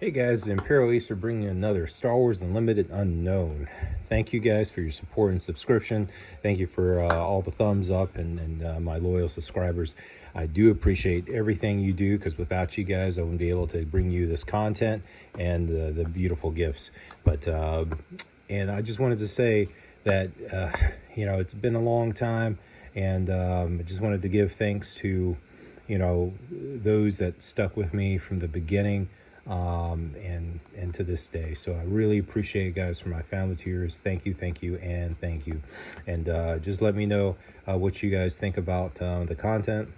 Hey guys, the Imperial Acer bringing another Star Wars Unlimited Unknown. Thank you guys for your support and subscription. Thank you for all the thumbs up and my loyal subscribers. I do appreciate everything you do, because without you guys, I wouldn't be able to bring you this content and the beautiful gifts. But and I just wanted to say that it's been a long time, and I just wanted to give thanks to those that stuck with me from the beginning and to this day. So I really appreciate it, guys. From my family to yours, thank you, and thank you. And just let me know what you guys think about the content,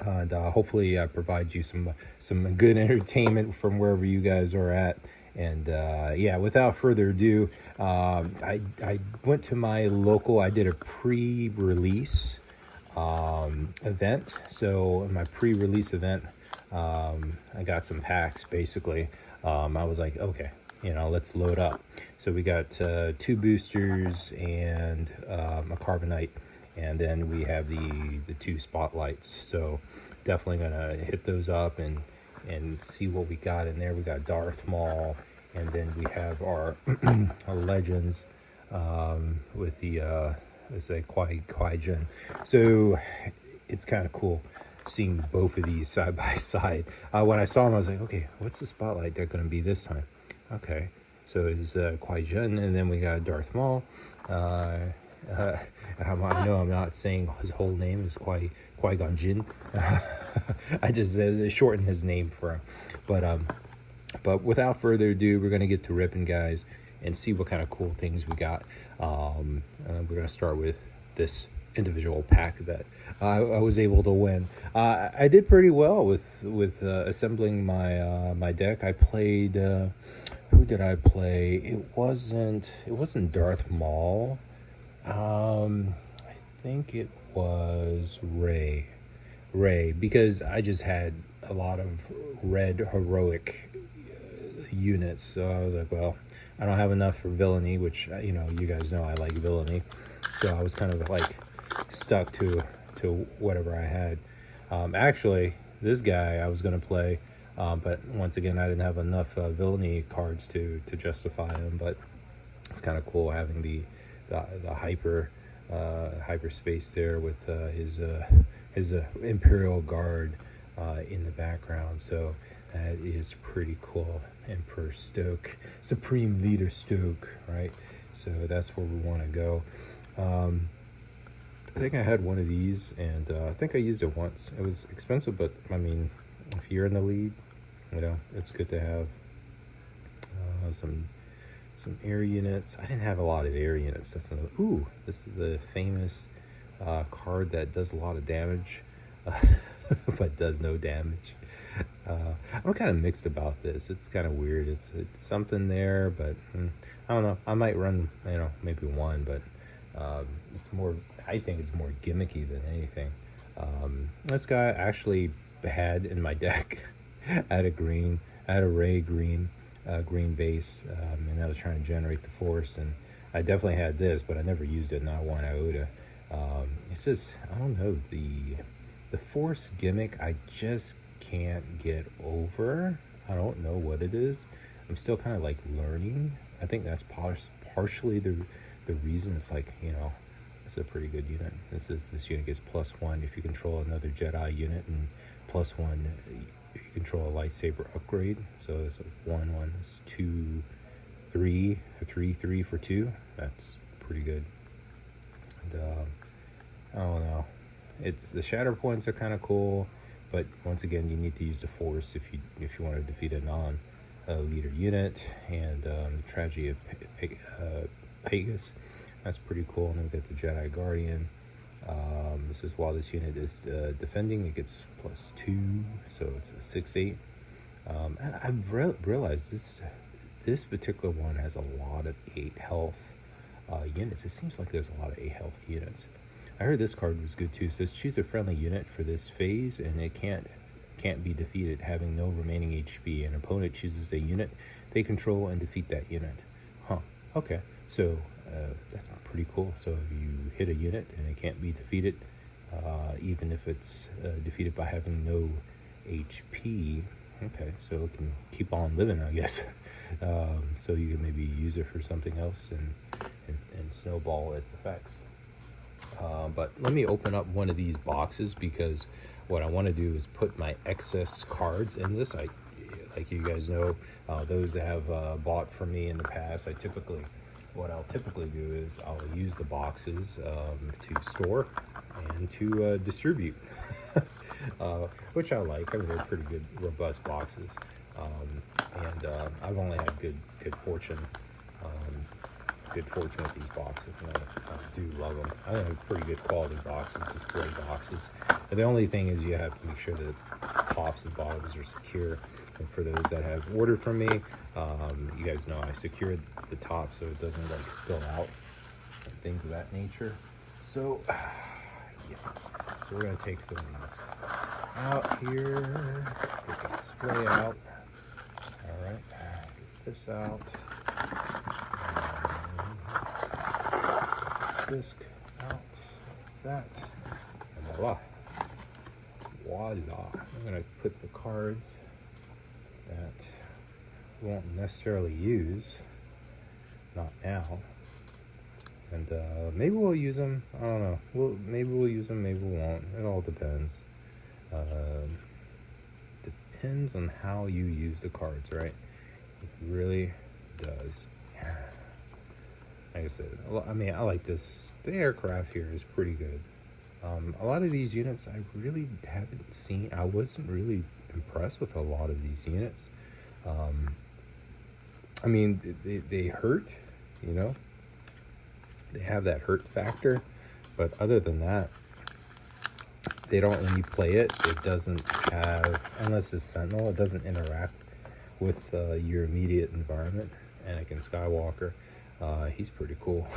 and hopefully I provide you some good entertainment from wherever you guys are at. And yeah, without further ado, I went to my local. I did a pre-release event. So in my pre-release event, I got some packs. Basically, I was like, okay, let's load up. So we got 2 boosters and a Carbonite, and then we have the 2 spotlights. So definitely gonna hit those up and see what we got in there. We got Darth Maul, and then we have our our legends with the it's a Qui-Gon. So it's kind of cool seeing both of these side by side. When I saw them, I was like, okay, what's the spotlight they're going to be this time? Okay, so it's Qui-Gon, and then we got Darth Maul. And I know I'm not saying his whole name is Qui-Gon Jinn. I just shortened his name for him. But without further ado, we're going to get to ripping, guys, and see what kind of cool things we got. We're going to start with this individual pack that I was able to win. I did pretty well with assembling my deck. I played who did I play? It wasn't Darth Maul. I think it was Rey, because I just had a lot of red heroic units. So I was like, well, I don't have enough for villainy, which you guys know I like villainy. So I was kind of like stuck to whatever I had. Actually, this guy I was going to play, but once again, I didn't have enough villainy cards to justify him. But it's kind of cool having the hyperspace there with his Imperial Guard in the background. So that is pretty cool. Emperor Stoke, Supreme Leader Stoke, right? So that's where we want to go. I think I had one of these, and I think I used it once. It was expensive, but I mean, if you're in the lead, it's good to have some air units. I didn't have a lot of air units. That's another. Ooh, this is the famous card that does a lot of damage, but does no damage. I'm kind of mixed about this. It's kind of weird. It's something there, but I don't know. I might run, maybe one, but it's more. I think it's more gimmicky than anything. This guy actually had in my deck. I had a Rey green base, and I was trying to generate the Force, and I definitely had this, but I never used it, not one iota. It's just, I don't know, the Force gimmick. I just can't get over. I don't know what it is. I'm still kind of like learning. I think that's partially the reason. It's like, it's a pretty good unit. This unit gets +1 if you control another Jedi unit, and +1 if you control a lightsaber upgrade. So it's like 1/1. It's 2, 3, 3 for 2. That's pretty good. And I don't know. It's the shatter points are kind of cool. But once again, you need to use the Force if you want to defeat a non-leader unit. And Tragedy of Pegasus, that's pretty cool. And then we got the Jedi Guardian. This is while this unit is defending, it gets +2, so it's a 6/8. I've realized this particular one has a lot of 8 health units. It seems like there's a lot of 8 health units. I heard this card was good too. It says choose a friendly unit for this phase, and it can't be defeated, having no remaining HP. An opponent chooses a unit they control and defeat that unit. Huh. Okay. So that's pretty cool. So if you hit a unit and it can't be defeated, even if it's defeated by having no HP, Okay, so it can keep on living, I guess. So you can maybe use it for something else and snowball its effects. But let me open up one of these boxes, because what I want to do is put my excess cards in this. Like you guys know, those that have bought from me in the past, what I'll typically do is I'll use the boxes to store and to distribute, which I like. I mean, they're pretty good, robust boxes, and I've only had good fortune. Good fortune with these boxes, and I do love them. I think they're pretty good quality boxes, display boxes. But the only thing is you have to make sure that tops and bottoms are secure. And for those that have ordered from me, you guys know I secured the top so it doesn't like spill out and things of that nature. So yeah, so we're gonna take some of these out here, get the display out. All right, get this out. Disc out like that, and voila. I'm gonna put the cards that we won't necessarily use, not now, and maybe we'll use them. I don't know. Maybe we'll use them, maybe we won't. It all depends. Depends on how you use the cards, right? It really does. Like I said, I mean, I like this. The aircraft here is pretty good. A lot of these units I really haven't seen. I wasn't really impressed with a lot of these units. I mean, they hurt, you know. They have that hurt factor. But other than that, they don't, when you play it, it doesn't have, unless it's Sentinel, it doesn't interact with your immediate environment. Anakin Skywalker. He's pretty cool.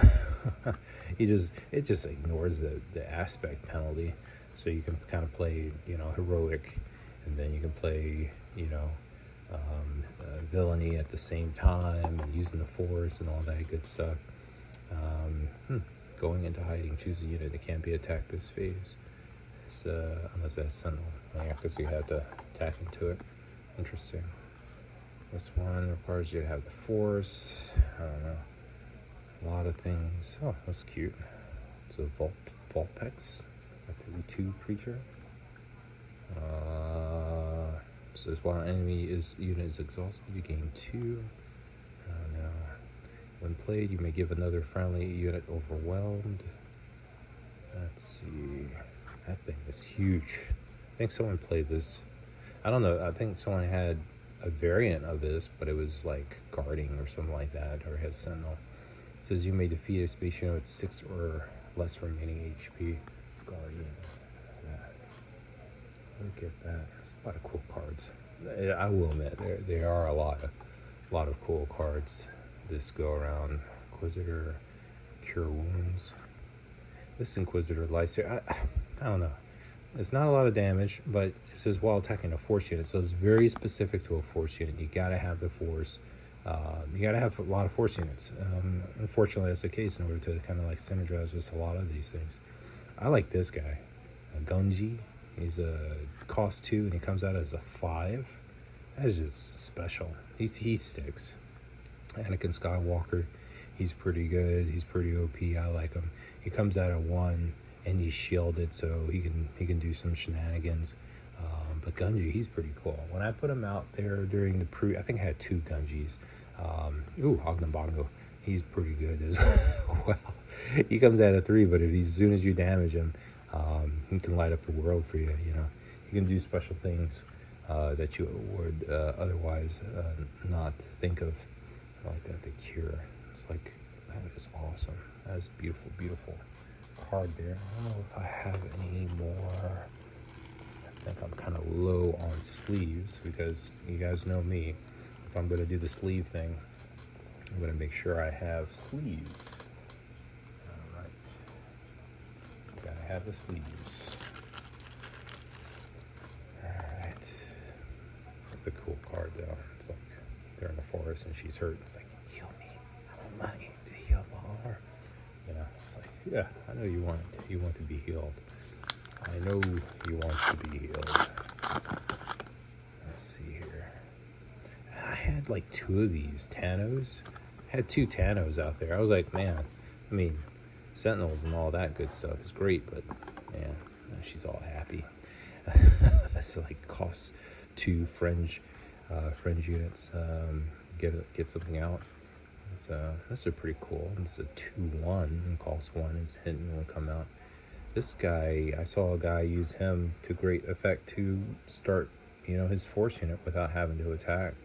It just ignores the aspect penalty, so you can kind of play, you know, heroic, and then you can play, you know, villainy at the same time, and using the force and all that good stuff. Going into hiding, choose a unit that can't be attacked this phase. It's, unless that's Sentinel. Yeah, because you have to attack into it. Interesting. This one requires you to have the force. I don't know. A lot of things. Oh, that's cute. It's a Vulpix, a 3/2 creature. Says while an enemy unit is exhausted, you gain 2. When played, you may give another friendly unit overwhelmed. Let's see. That thing is huge. I think someone played this. I don't know. I think someone had a variant of this, but it was like guarding or something like that, or has Sentinel. It says you may defeat a space unit with 6 or less remaining HP. Guardian. Look at that. That's a lot of cool cards. I will admit, there are a lot of cool cards this go around. Inquisitor, Cure Wounds. This Inquisitor Lysair, I don't know. It's not a lot of damage, but it says while attacking a force unit, so it's very specific to a force unit. You gotta have the force. You gotta have a lot of force units. Unfortunately, that's the case in order to kind of like synergize with a lot of these things. I like this guy, Gunji. He's a cost 2, and he comes out as a 5. That's just special. He sticks. Anakin Skywalker, he's pretty good. He's pretty OP. I like him. He comes out at 1, and he's shielded, so he can do some shenanigans. But Gunji, he's pretty cool. When I put him out there during the I think I had 2 Gunjis. Ognabongo, he's pretty good as well. He comes out at 3, but as soon as you damage him, he can light up the world for you. You know, he can do special things that you would otherwise not think of. I like that, the Cure. It's like, that is awesome. That is a beautiful, beautiful card there. I don't know if I have any more. I think I'm kind of low on sleeves, because you guys know me. If I'm going to do the sleeve thing, I'm going to make sure I have sleeves. All right. Gotta have the sleeves. All right. That's a cool card, though. It's like they're in the forest and she's hurt. It's like, heal me. I want money to heal her. You know, it's like, yeah, I know you want to be healed. I know you want to be healed. Let's let's see here. I had like 2 of these Tanos. I had 2 Tanos out there. I was like, man, I mean, Sentinels and all that good stuff is great, but man, she's all happy. So like costs 2 fringe units. Get something else. This is pretty cool. It's a 2/1 and cost 1 is hidden will come out. This guy, I saw a guy use him to great effect to start, his force unit without having to attack.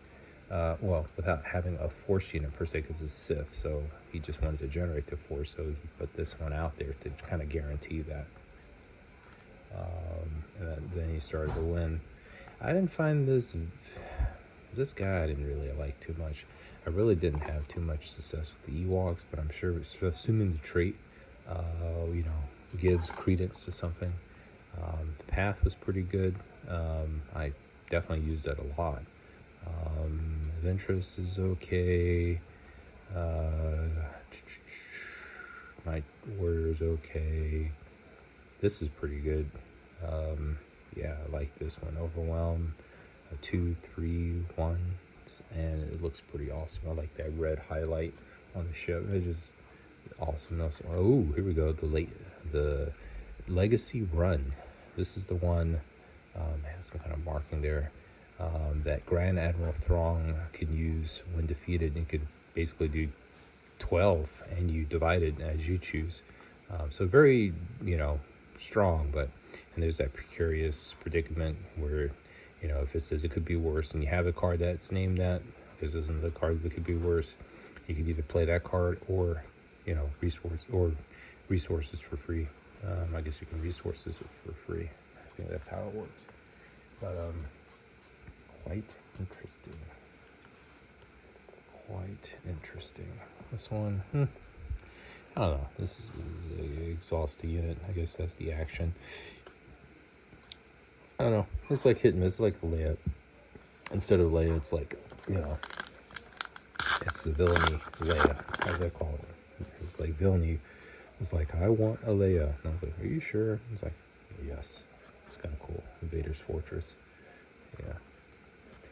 Well, without having a force unit per se, because it's Sith, so he just wanted to generate the force, so he put this one out there to kind of guarantee that. And then he started to win. I didn't find this guy I didn't really like too much. I really didn't have too much success with the Ewoks, but I'm sure it's assuming the trait, gives credence to something. The path was pretty good. I definitely used it a lot. Ventress is okay. Night Warrior is okay. This is pretty good. Yeah, I like this one. Overwhelm, 2, 3, 1, and it looks pretty awesome. I like that red highlight on the ship. It's just awesome. Oh, here we go. The Legacy Run. This is the one. Has some kind of marking there. That Grand Admiral Throng can use when defeated. You could basically do 12, and you divide it as you choose. So very, strong, and there's that precarious predicament where, if it says it could be worse, and you have a card that's named that, because this isn't the card that could be worse, you can either play that card or, resources for free. I guess you can resources for free. I think that's how it works. But quite interesting. This one, I don't know. This is an exhausting unit. I guess that's the action. I don't know. It's like hit and miss. It's like Leia. Instead of Leia, it's like, it's the villainy Leia, as I call it. It's like villainy. It's like, I want a Leia. And I was like, are you sure? It's like, yes. It's kind of cool. Invader's Fortress. Yeah.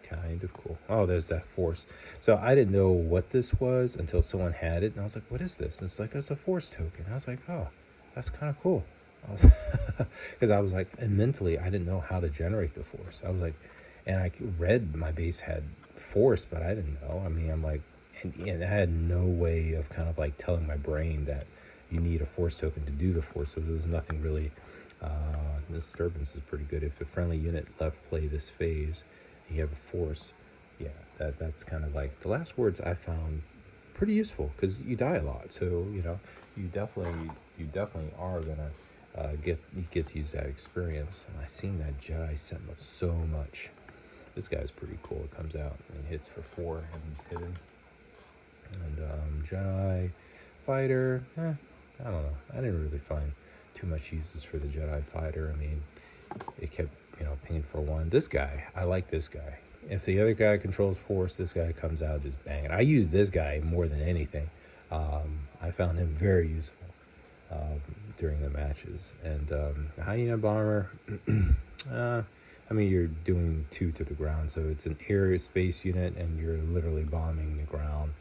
Kind of cool. Oh, there's that force. So I didn't know what this was until someone had it, and I was like, what is this? And it's like, it's a force token. I was like, oh, that's kind of cool. Because I was like, and mentally I didn't know how to generate the force. I was like, and I read my base had force, but I didn't know. I mean, I'm like, and I had no way of kind of like telling my brain that you need a force token to do the force. So there's nothing really. Disturbance is pretty good. If a friendly unit left play this phase, you have a force. Yeah, that's kind of like the last words I found pretty useful, because you die a lot. So you definitely are gonna get to use that experience. And I seen that Jedi Sentinel so much. This guy's pretty cool. It comes out and hits for 4, and he's hidden. And Jedi Fighter, I don't know. I didn't really find too much uses for the Jedi Fighter. I mean, it kept pinging for 1. This guy, I like this guy. If the other guy controls force, this guy comes out just banging. I use this guy more than anything. I found him very useful during the matches. And Hyena Bomber, I mean, you're doing 2 to the ground, so it's an air space unit, and you're literally bombing the ground.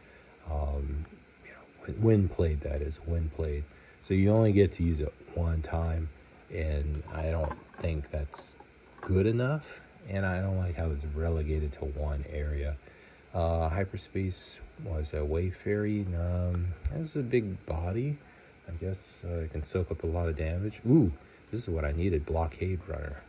When played, that is, when played. So you only get to use it 1 time, and I don't think that's good enough, and I don't like how it's relegated to 1 area. Hyperspace was a Wayfairy. Has a big body. I guess it can soak up a lot of damage. Ooh, this is what I needed, Blockade Runner.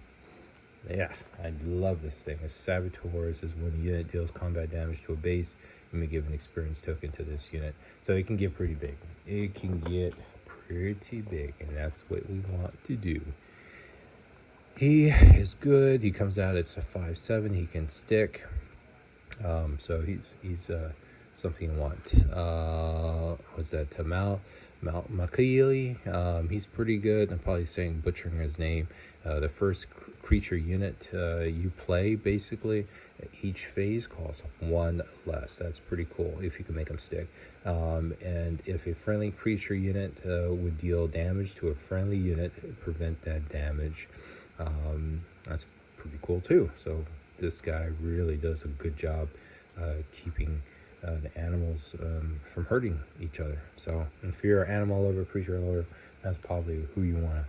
Yeah, I love this thing. A Saboteur says when a unit deals combat damage to a base, you may give an experience token to this unit. So it can get pretty big. It can get pretty big, and that's what we want to do. He is good. He comes out, it's a 5/7. He can stick. So he's something you want. Was that Tamal Makili? He's pretty good. I'm probably butchering his name. The first creature unit you play, basically, each phase costs 1 less. That's pretty cool if you can make them stick. And if a friendly creature unit would deal damage to a friendly unit, prevent that damage. That's pretty cool too. So this guy really does a good job keeping the animals from hurting each other. So if you're an animal lover, creature lover, that's probably who you want to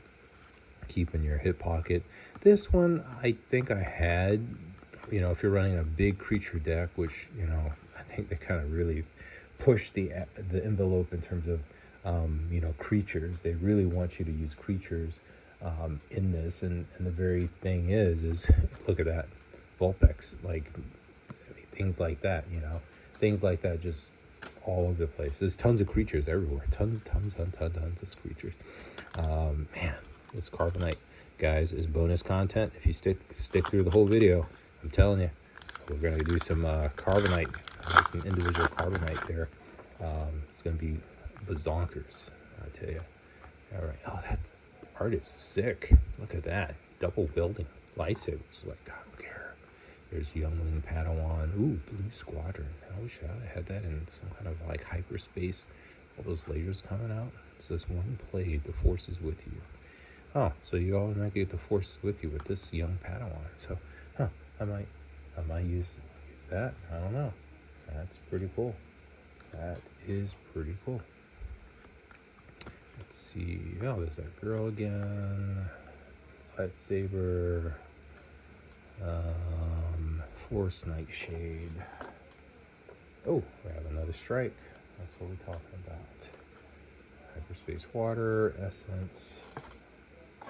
keep in your hip pocket. This one, I think I had, you know, if you're running a big creature deck, which, you know, I think they kind of really push the envelope in terms of, you know, creatures. They really want you to use creatures in this, and the very thing is look at that, Vulpex, like, I mean, things like that, you know, things like that, just all over the place. There's tons of creatures everywhere, tons of creatures. Man, this Carbonite, guys, is bonus content. If you stick through the whole video, I'm telling you, we're gonna do some Carbonite, some individual Carbonite there. It's gonna be bazonkers, I tell you. All right. Oh, that art is sick. Look at that, double wielding lightsabers. Like, I don't care. There's Youngling Padawan. Ooh, Blue Squadron. I wish I had that in some kind of like hyperspace. All those lasers coming out. It says one played, the Force is with you. Oh, so you automatically get the Force with you with this young Padawan. So, I might use that. I don't know. That's pretty cool. That is pretty cool. Let's see. Oh, there's that girl again. Lightsaber. Force Nightshade. Oh, we have another strike. That's what we're talking about. Hyperspace Water, Essence.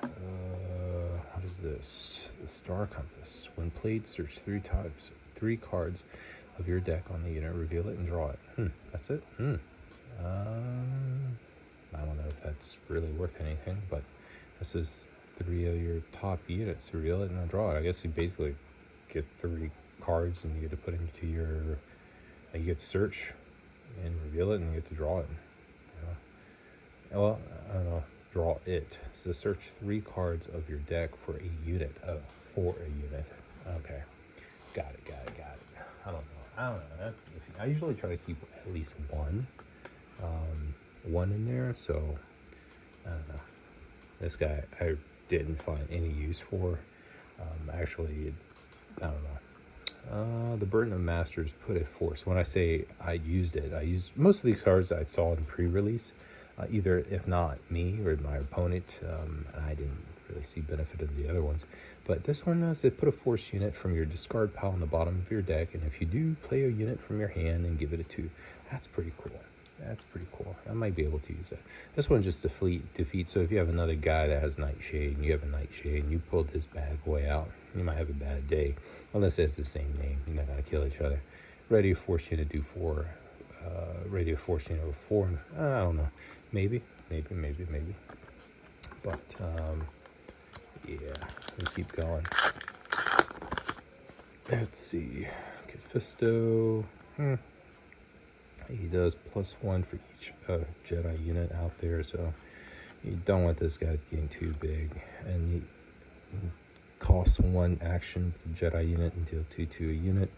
What is this? The Star Compass. When played, search three cards of your deck on the unit, reveal it, and draw it. That's it? I don't know if that's really worth anything, but this is 3 of your top units. Reveal it and then draw it. I guess you basically get 3 cards and you get to put into your, you get to search and reveal it and you get to draw it. You know? Well, I don't know. Draw it. So search 3 cards of your deck for a unit. For a unit. Okay. Got it. I don't know. That's, I usually try to keep at least one in there. So I don't know. This guy I didn't find any use for. Actually, I don't know. The Burden of Masters put a Force. When I say I used it, I used most of these cards I saw in pre-release. Either, if not me or my opponent, and I didn't really see benefit of the other ones. But this one said put a Force unit from your discard pile on the bottom of your deck, and if you do, play a unit from your hand and give it a 2. That's pretty cool. That's pretty cool. I might be able to use that. This one just defeat. So if you have another guy that has Nightshade, and you have a Nightshade, and you pull this bad boy out, you might have a bad day. Unless it's the same name. You're not going to kill each other. Ready to force you to do 4. Ready to force you to 4. I don't know. Maybe. But, yeah. We keep going. Let's see. Fisto. He does +1 for each Jedi unit out there, so you don't want this guy getting too big. And he costs 1 action to the Jedi unit and deal 2 to a unit.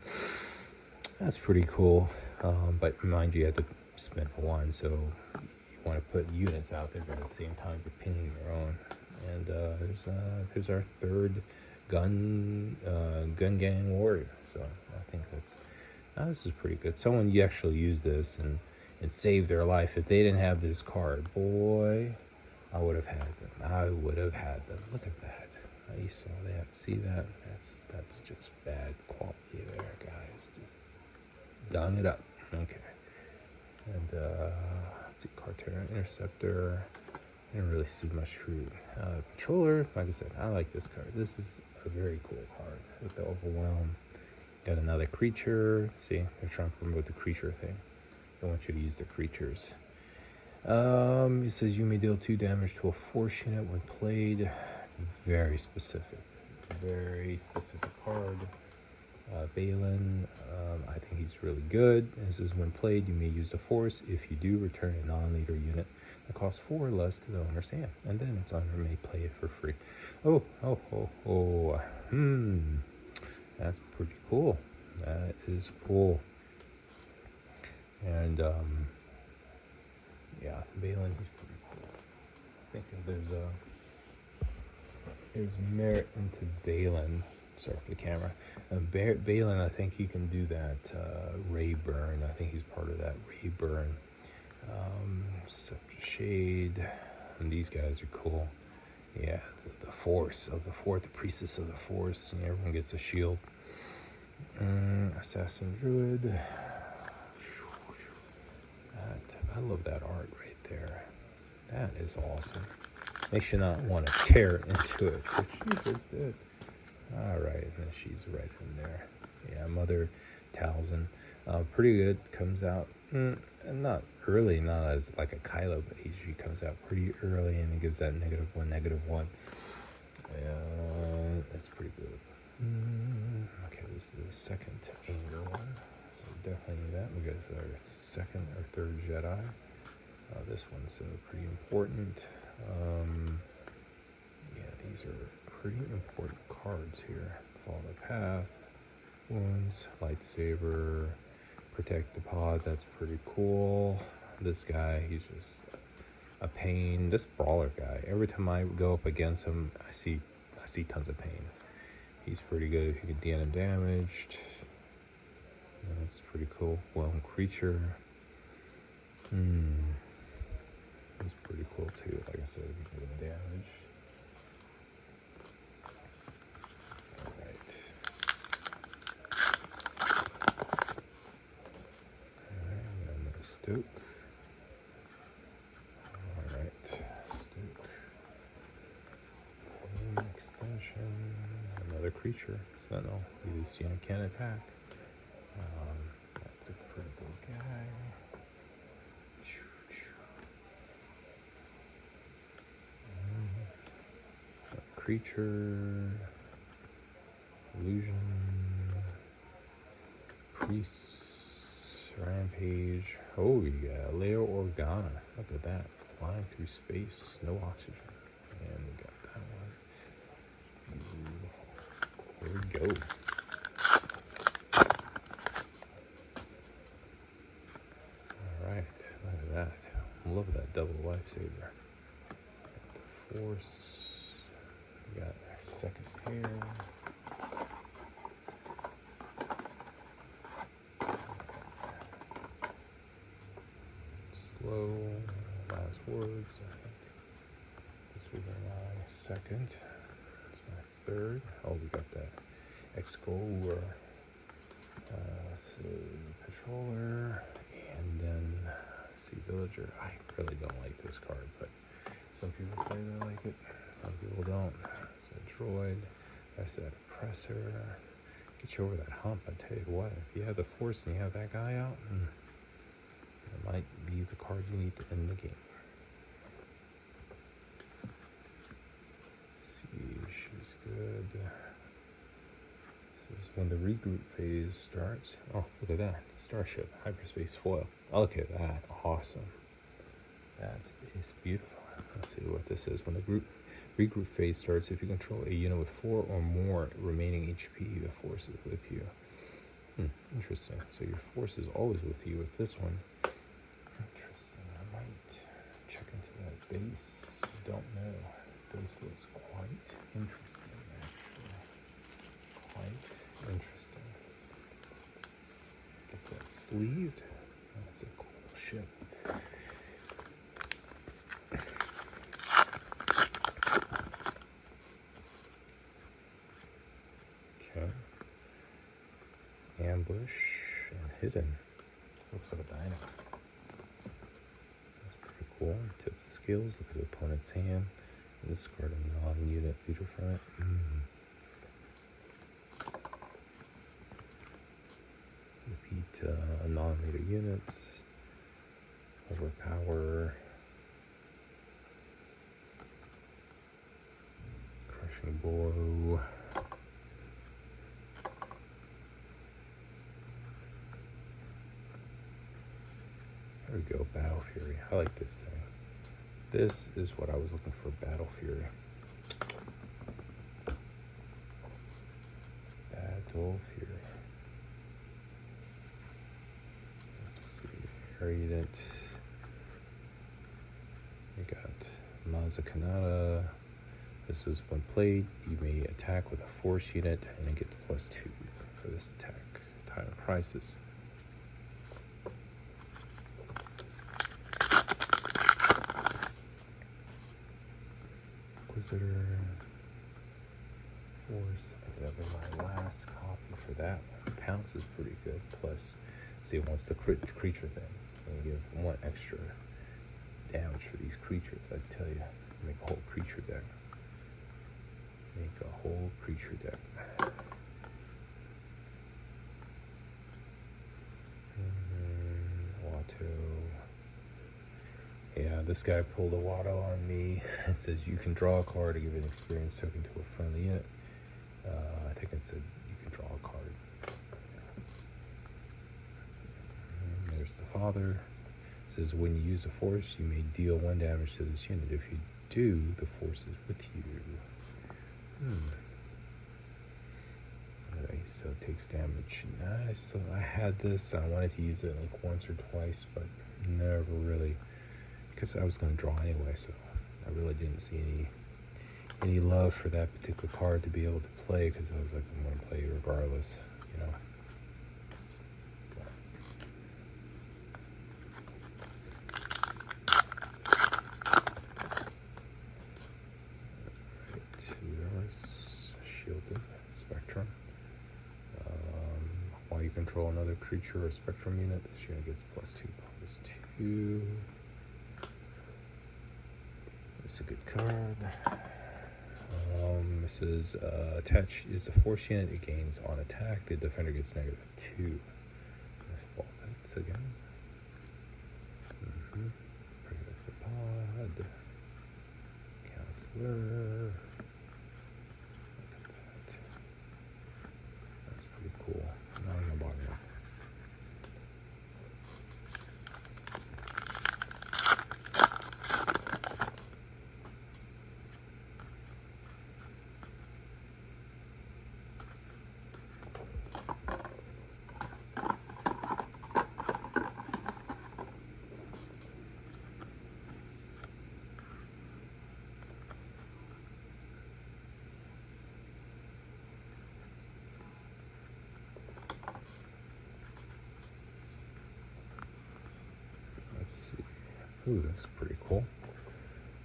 That's pretty cool. But mind you have to spend 1, so you want to put units out there, but at the same time you're pinning your own. And there's our 3rd gun gang warrior. So I think that's. This is pretty good. Someone you actually use this and save their life. If they didn't have this card, boy, I would have had them. Look at that. You saw that. See that? That's just bad quality there, guys. Just done it up. Okay. And let's see, Cartera Interceptor. I didn't really see much fruit. Controller, like I said, I like this card. This is a very cool card with the Overwhelm. Got another creature. See, they're trying to promote the creature thing. They want you to use the creatures. It says you may deal 2 damage to a Force unit when played. Very specific card. Valen, I think he's really good. This is when played, you may use the Force. If you do, return a non-leader unit that costs 4 or less to the owner's hand, and then its owner may play it for free. That's pretty cool. That is cool. And yeah, Valen, he's pretty cool. I think there's merit into Valen. Sorry for the camera. Balin, I think you can do that ray burn. I think he's part of that ray burn. Scepter Shade. And these guys are cool. Yeah, the Force of the Fourth, the Priestess of the Force. And everyone gets a shield. Assassin Druid. I love that art right there. That is awesome. Makes you not want to tear into it, which you just did. All right, and she's right in there. Yeah, Mother Talzin. Pretty good. Comes out not early, not as like a Kylo, but he usually comes out pretty early, and he gives that -1/-1. That's pretty good. Okay, this is the second Anger one, so definitely need that. We got our second or third Jedi. This one's pretty important. Yeah, these are pretty important cards here. Follow the Path, Wounds, Lightsaber, Protect the Pod. That's pretty cool. This guy, he's just a pain. This Brawler guy, every time I go up against him, I see tons of pain. He's pretty good if you can DN him damaged. That's pretty cool. Whelm Creature. He's pretty cool too. Like I said, if you can get him damaged. Stoke. Alright, Stoke. Flame Extension. Another creature. Sentinel. This unit can attack. That's a pretty good guy. Creature. Illusion. Priest. Rampage. Oh, you got Leo Organa. Look at that. Flying through space. No oxygen. And we got that one. Beautiful. There we go. Alright. Look at that. I love that double lifesaver. Got the Force. We got our second pair. Slow, last words. I think this was my second. That's my third. Oh, we got that Explorer, so Patroller, and then Sea Villager. I really don't like this card, but some people say they like it, some people don't. So Droid, that's that Oppressor. Get you over that hump. I tell you what, if you have the Force and you have that guy out, it might be the card you need to end the game. Let's see, she's good. This is when the regroup phase starts. Oh, look at that. Starship, hyperspace foil. Oh, look at that. Awesome. That is beautiful. Let's see what this is. When the regroup phase starts, if you control a unit with 4 or more remaining HP, the Force is with you. Interesting. So your Force is always with you with this one. Interesting. I might check into that base. Don't know. Base looks quite interesting, actually. Quite interesting. Get that sleeved. That's a cool ship. Okay. Ambush and hidden. Looks like a dino. Cool. Tip the skills, look at the opponent's hand, and discard a non-unit leader from it. Repeat non-leader units. Overpower. Crushing blow. There we go, Battle Fury. I like this thing. This is what I was looking for, Battle Fury. Battle Fury. Let's see. Variant. We got Maz Kanata, This is when played, you may attack with a force unit and it gets +2 for this attack. Time of Crisis. Inquisitor. Force. I think that'll be my last copy for that one. Pounce is pretty good. Plus, see, it wants the creature thing. And give 1 extra damage for these creatures. I tell you, make a whole creature deck. Make a whole creature deck. Watto. Yeah, this guy pulled a Watto on me. It says you can draw a card to give an experience token to a friendly unit. I think it said you can draw a card. And there's the father. It says when you use the force, you may deal 1 damage to this unit. If you do, the force is with you. Okay, so it takes damage. Nice. So I had this. I wanted to use it like once or twice, but never really, because I was going to draw anyway. So I really didn't see any love for that particular card to be able to play, because I was like, I'm going to play regardless, you know. Shielded Spectrum. While you control another creature or Spectrum unit, this unit gets +2/+2. It's a good card. This is attach is a force unit. It gains on attack. The defender gets -2. Let's ball bits again. Bring up the pod. Counselor. Cool. Now I'm gonna bottom up. Let's see. Ooh, that's pretty cool.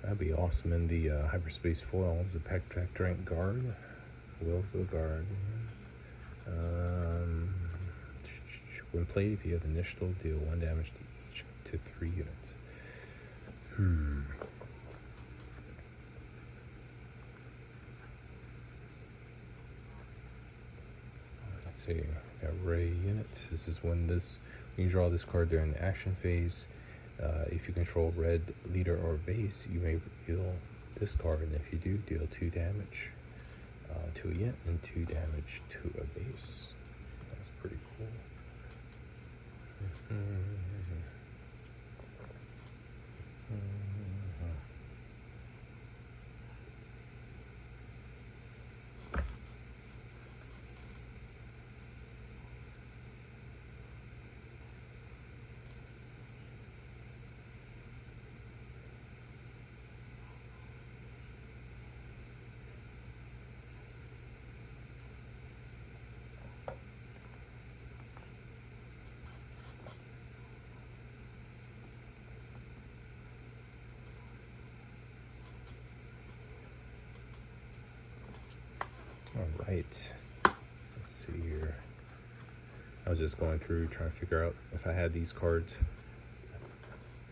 That'd be awesome in the hyperspace foils. The Pack Drink Guard. Wills of the Guard. When played, if you have initial, deal 1 damage to each to 3 units. Let's see. Got Ray unit. This is when you draw this card during the action phase. If you control red leader or base, you may deal this card, and if you do, deal 2 damage to a unit and 2 damage to a base. That's pretty cool. All right, let's see here. I was just going through trying to figure out if I had these cards.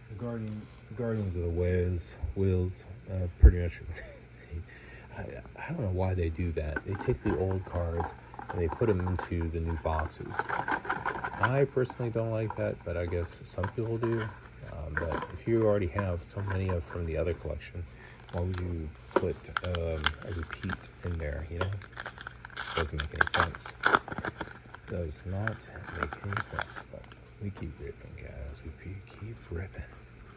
The Guardians of the Wheels, pretty much. I don't know why they do that. They take the old cards and they put them into the new boxes. I personally don't like that, but I guess some people do. But if you already have so many from the other collection, why would you put a repeat in there, you know? Doesn't make any sense. Does not make any sense, but we keep ripping, guys. We keep ripping.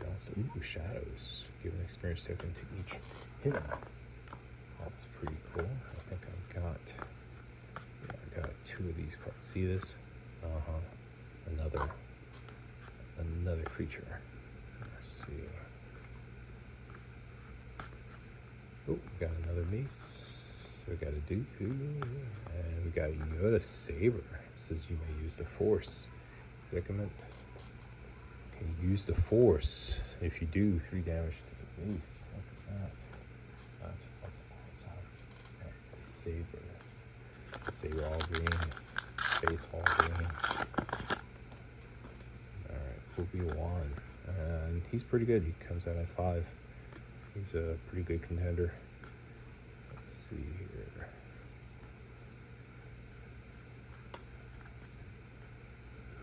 Don't stop. Ooh, shadows. Give an experience token to each hidden. That's pretty cool. I think I got 2 of these cards. See this? Another creature. Let's see. Oh, we got another Mace. So we got a Dooku, and we got a Yoda Saber. It says you may use the Force. Predicament. Can use the Force. If you do, 3 damage to the base. Look at that. That's possible. So, Saber. Saber all green. Base all green. Alright, Obi-Wan. And he's pretty good. He comes out at 5. He's a pretty good contender. Let's see here.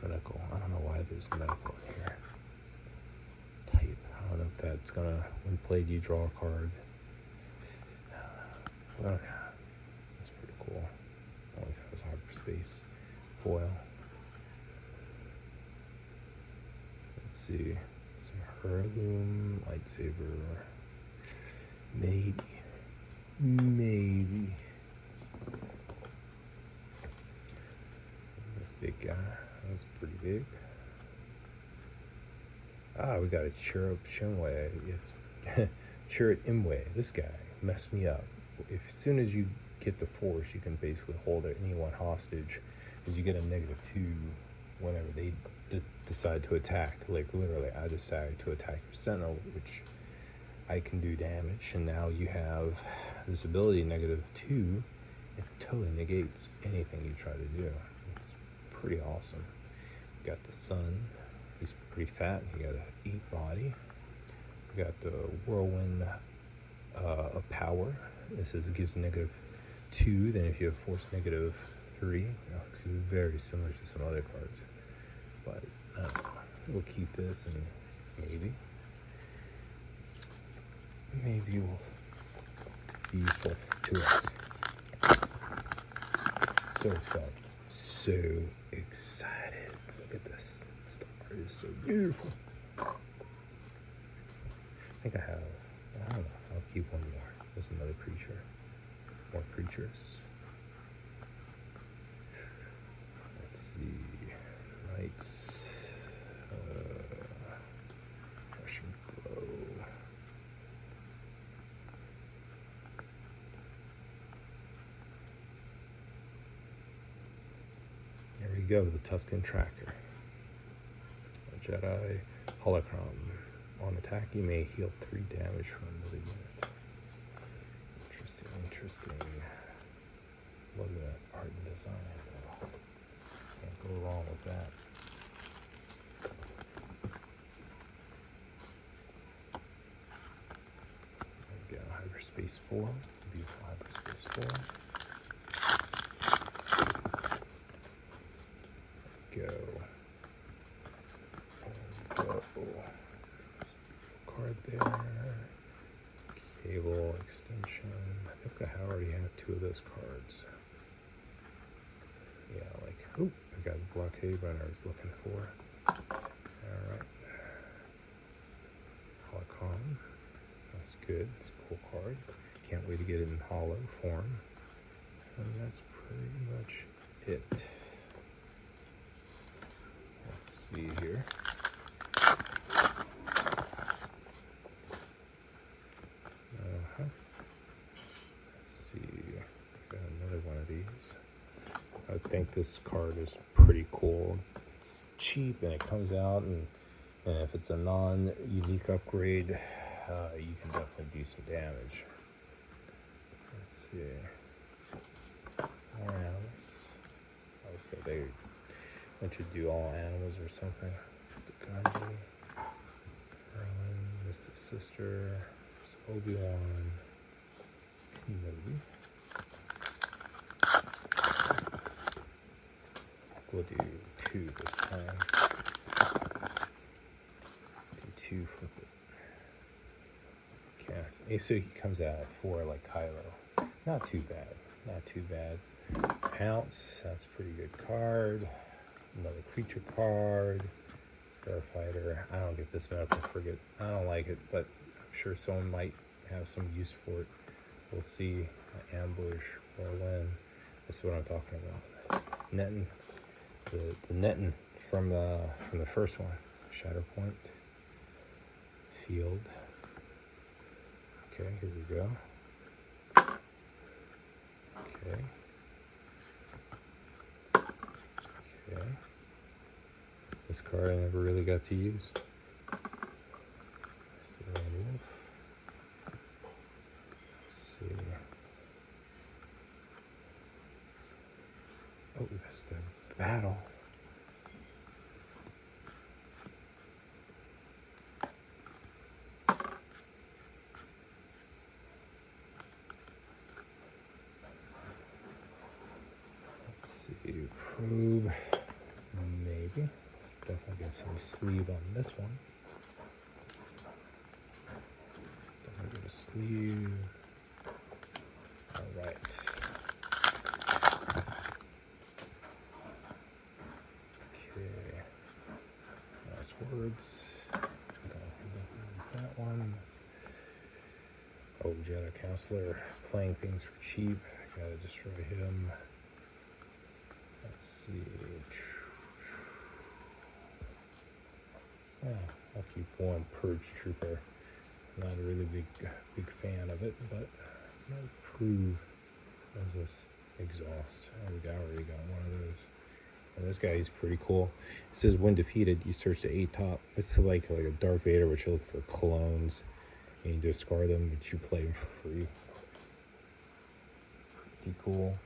Medical. I don't know why there's medical in here. Type. I don't know if that's gonna, when played, you draw a card. Well, that's pretty cool. Only if it was hyperspace foil. Let's see. Some heirloom lightsaber. Maybe. This big guy. That's pretty big. Ah, we got a Chirrut Imwe. Chirrut Imwe. This guy messed me up. As soon as you get the Force, you can basically hold anyone hostage, because you get a -2 whenever they decide to attack. Like literally, I decide to attack your Sentinel, which I can do damage, and now you have this ability, -2. It totally negates anything you try to do. It's pretty awesome. You got the Sun. He's pretty fat. He got an 8 body. We got the Whirlwind of Power. It says it gives -2. Then if you have Force -3, it's very similar to some other cards. But we'll keep this, and maybe it will be useful to us. So excited. So excited. Look at this. The star is so beautiful. I think I don't know. I'll keep one more. There's another creature. More creatures. Let's see. Knights. Russian Glow. There we go, the Tusken Tracker. A Jedi Holocron. On attack, you may heal 3 damage from another unit. Interesting. Look at that art and design. Can't go wrong with that. We've got Hyperspace 4. Beautiful Hyperspace 4. Card there. Cable extension. I think I already have 2 of those cards. Yeah, I got the blockade that I was looking for. Alright. Holocron. That's good. It's a cool card. Can't wait to get it in hollow form. And that's pretty much it. Let's see here. Let's see. Got another one of these. I think this card is pretty cool. It's cheap and it comes out, and if it's a non-unique upgrade, you can definitely do some damage. Let's see. More animals. Oh, so they want you to do all animals or something. It's the Gandhi. Merlin, Mystic Sister, Obi-Wan, Kenobi. We'll do 2 this time. Do 2, flip it. Cast. Asuki comes out at 4 like Kylo. Not too bad. Pounce, that's a pretty good card. Another creature card. Starfighter. I don't get this medical frigate. I don't like it, but I'm sure someone might have some use for it. We'll see. Ambush, Whirlwind. That's what I'm talking about. Netting. The netting from the first one. Shatterpoint. Field. Okay, here we go. Okay. Okay. This card I never really got to use. There's the Lone Wolf. Let's see. Oh, that's the battle. Let's see. Probe. Maybe. Let's definitely get some sleeve on this one. Definitely get a sleeve. All right. Okay. Last words. Use that one. Oh, Jedi Counselor playing things for cheap. I gotta destroy him. Let's see. Yeah, I'll keep one Purge Trooper. I'm not a really big fan of it, but might prove as this exhaust. I already got one of those. And this guy is pretty cool. It says when defeated, you search the 8 top. It's like a Darth Vader, which you look for clones. And you discard them, but you play them for free. Pretty cool.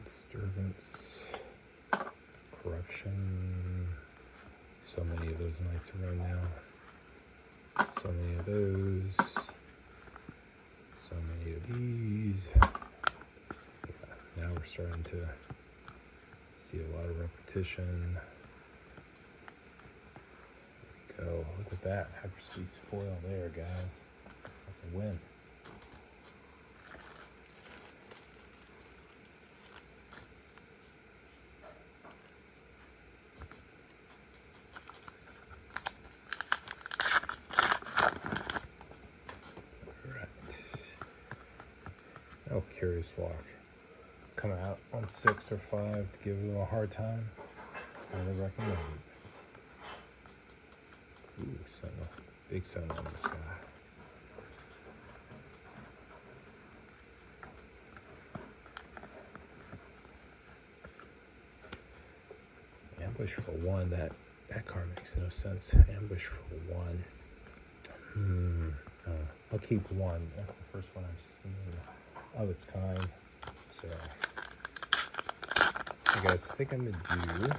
Disturbance. Corruption. So many of those knights around now. So many of those. So many of these. Now we're starting to see a lot of repetition. There we go. Look at that. Hyperspace foil there, guys. That's a win. Alright. Oh, Curious Walk. Come out on 6 or 5 to give it a hard time. Highly recommend it. Ooh, Sentinel. Big Sentinel on this guy. Ambush for 1. That card makes no sense. Ambush for 1. I'll keep 1. That's the first one I've seen of its kind. So, hey guys, I think I'm gonna do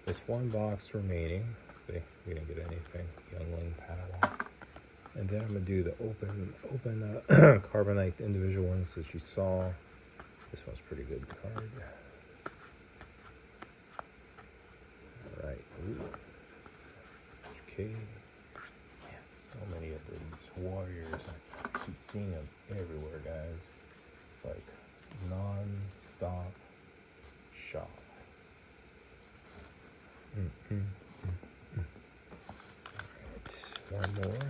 this 1 box remaining. See, we didn't get anything. Youngling Padawan. And then I'm gonna do the open Carbonite individual ones that you saw. This one's pretty good card. All right. Ooh. Okay. Yeah, so many of these warriors. I keep seeing them everywhere, guys. It's like non-stop shop. All right, one more.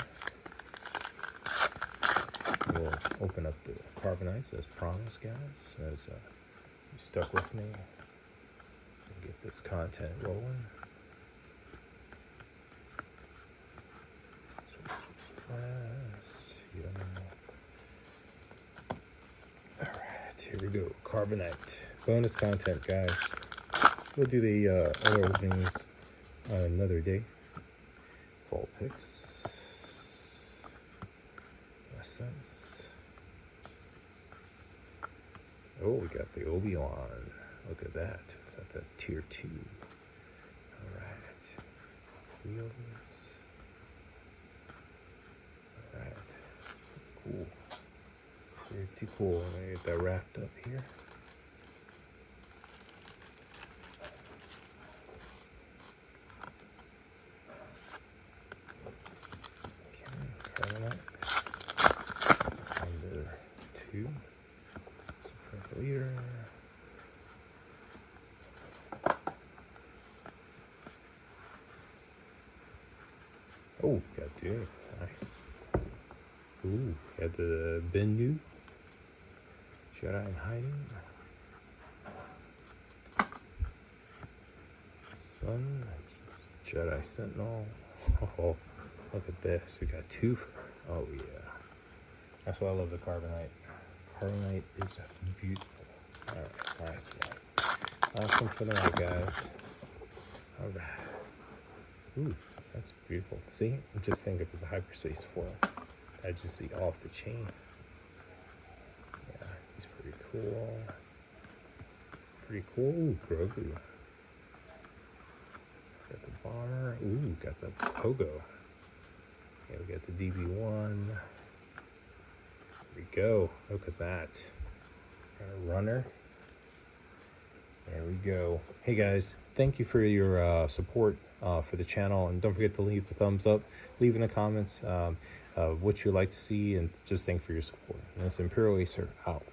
We'll open up the Carbonites as promised, guys. As you stuck with me. Get this content rolling. Alright, here we go. Carbonite. Bonus content, guys. We'll do the other openings on another day. Fall picks. Essence. Oh, we got the Obi-Wan. Look at that. Is that the tier 2? Alright. Wheels. Alright. Cool. Pretty cool. I'm gonna get that wrapped up here. Number 2. Supreme Leader. Oh, got Dune. Nice. Ooh, got the Bennu. Jedi in hiding. Sun, Jedi Sentinel. Oh, look at this. We got 2. Oh, yeah. That's why I love the Carbonite. Carbonite is beautiful. All right, last one. Last one for the night, guys. All right. Ooh, that's beautiful. See, just think if it's a hyperspace foil, that'd just be off the chain. Yeah, he's pretty cool. Pretty cool. Ooh, Grogu. Got the bomber. Ooh, got the Pogo. Yeah, we got the DB1. There we go. Look at that. Got a runner. There we go. Hey guys, thank you for your support for the channel, and don't forget to leave a thumbs up, leave in the comments what you'd like to see, and just thank you for your support. And this Imperial Acer out.